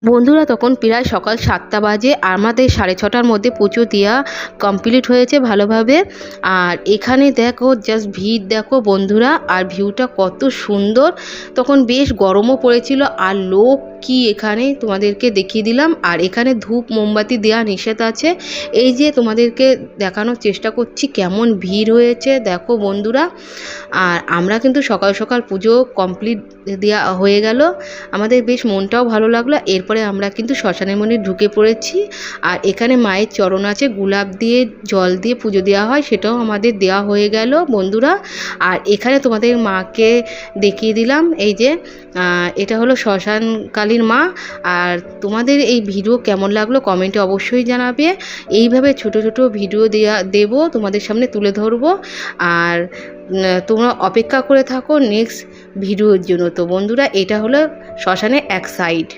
বন্ধুরা তখন প্রায় সকাল 7টা বাজে, আমাদের 6:30টার মধ্যে পুজো দেওয়া কমপ্লিট হয়েছে ভালোভাবে। আর এখানে দেখো জাস্ট ভিড় দেখো বন্ধুরা, আর ভিউটা কত সুন্দর। তখন বেশ গরমও পড়েছিল, আর লোক কি এখানে তোমাদেরকে দেখিয়ে দিলাম। আর এখানে ধূপ মোমবাতি দেওয়া নিষেধ আছে, এই যে তোমাদেরকে দেখানোর চেষ্টা করছি কেমন ভিড় হয়েছে দেখো বন্ধুরা। আর আমরা কিন্তু সকাল সকাল পুজো কমপ্লিট দেওয়া হয়ে গেল, আমাদের বেশ মনটাও ভালো লাগলো। এরপরে আমরা কিন্তু শ্মশানের মধ্যে ঢুকে পড়েছি। আর এখানে মায়ের চরণ আছে, গোলাপ দিয়ে জল দিয়ে পুজো দেওয়া হয়, সেটাও আমাদের দেওয়া হয়ে গেল বন্ধুরা। আর এখানে তোমাদের মাকে দেখিয়ে দিলাম, এই যে এটা হলো শ্মশানকালীর মা। আর তোমাদের এই ভিডিও কেমন লাগলো কমেন্টে অবশ্যই জানাবে। এইভাবে ছোট ছোট ভিডিও দেব তোমাদের সামনে তুলে ধরবো। আর তোমরা অপেক্ষা করে থাকো নেক্সট ভিডিওর জন্য। তো বন্ধুরা এটা হলো শ্মশানের এক সাইড।